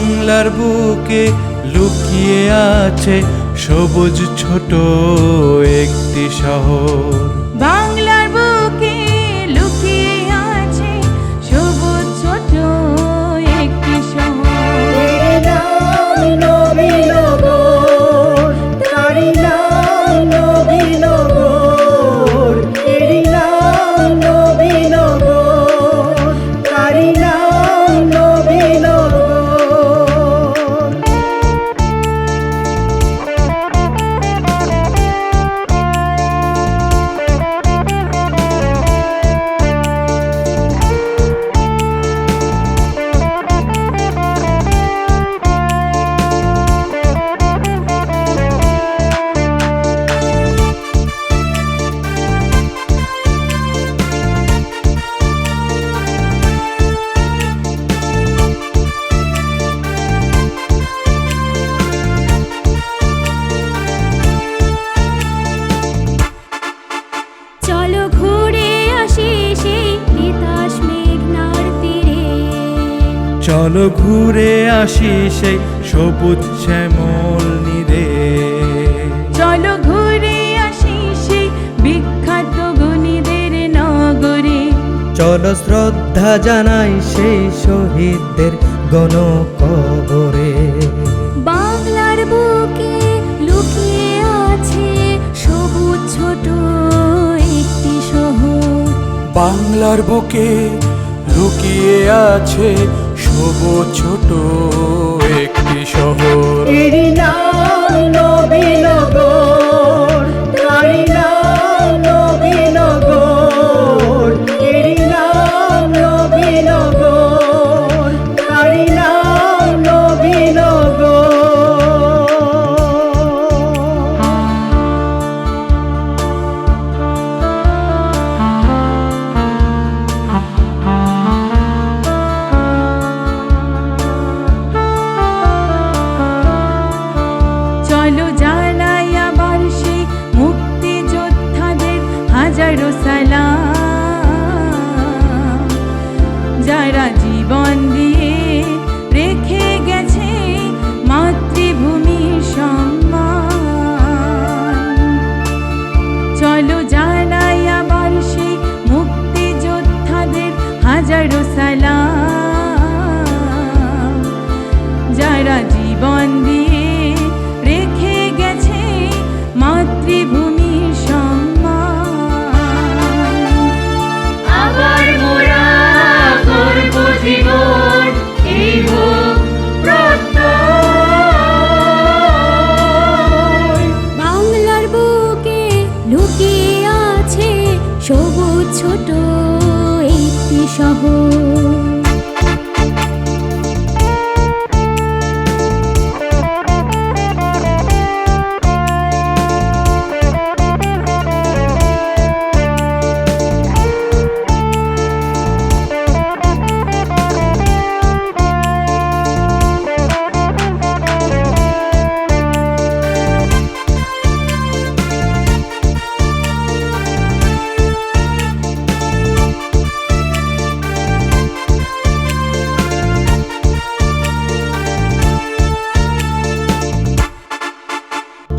বাংলার বুকে লুকিয়ে আছে সবুজ ছোট একটি শহর। বাংলার বুকে লুকিয়ে আছে সবুজ ছোট একটি শহর। এর নাম নবীনগর, তারই নাম নবীনগর। এর নাম নবীনগর, তারই নাম নবীনগর। চলো ঘুরে আসি সেই তিতাস মেঘনার তীরে। চলো ঘুরে আসি সেই সবুজ শ্যামল নীরে। চলো ঘুরে আসি সেই বিখ্যাত গুণীদের নগরে। চলো শ্রদ্ধা জানাই সেই শহীদদের গণকবরে। বাংলার বুকে লুকিয়ে আছে সবুজ ছোট একটি শহর। বাংলার বুকে লুকিয়ে আছে সবুজ ছোট একটি শহর। এর নাম নবীনগর, তারই নাম নবীনগর। এর নাম নবীনগর, তারই নাম নবীনগর। চলো জানাই আবার সেই মুক্তিযোদ্ধাদের হাজারো সালাম, যারা জীবন দিয়ে রেখে গেছে মাতৃভূমির সম্মান। চলো জানাই আবার সেই মুক্তিযোদ্ধাদের হাজারো সালাম, যারা জীবন দিয়ে রেখে গেছে মাতৃভূমির সম্মান। আবার মোরা করব জীবন এই হোক প্রত্যয়। বাংলার বুকে লুকিয়ে আছে সবুজ ছোট একটি শহর।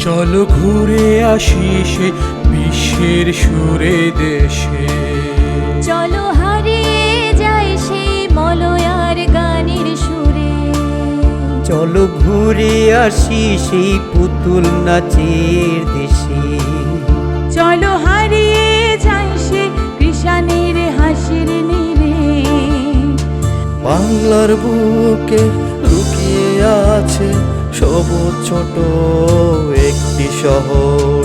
চলো ঘুরে আসি সে বিশ্বের সুরে দেশে। চলো হারিয়ে যাই সেই মলয়ার গানের সুরে। চলো ঘুরে আসি সেই পুতুল নাচের দেশে। চলো হারিয়ে যাই সে কৃষাণের হাসির নীরে। বাংলার বুকে লুকিয়ে আছে সবুজ ছোট একটি শহর।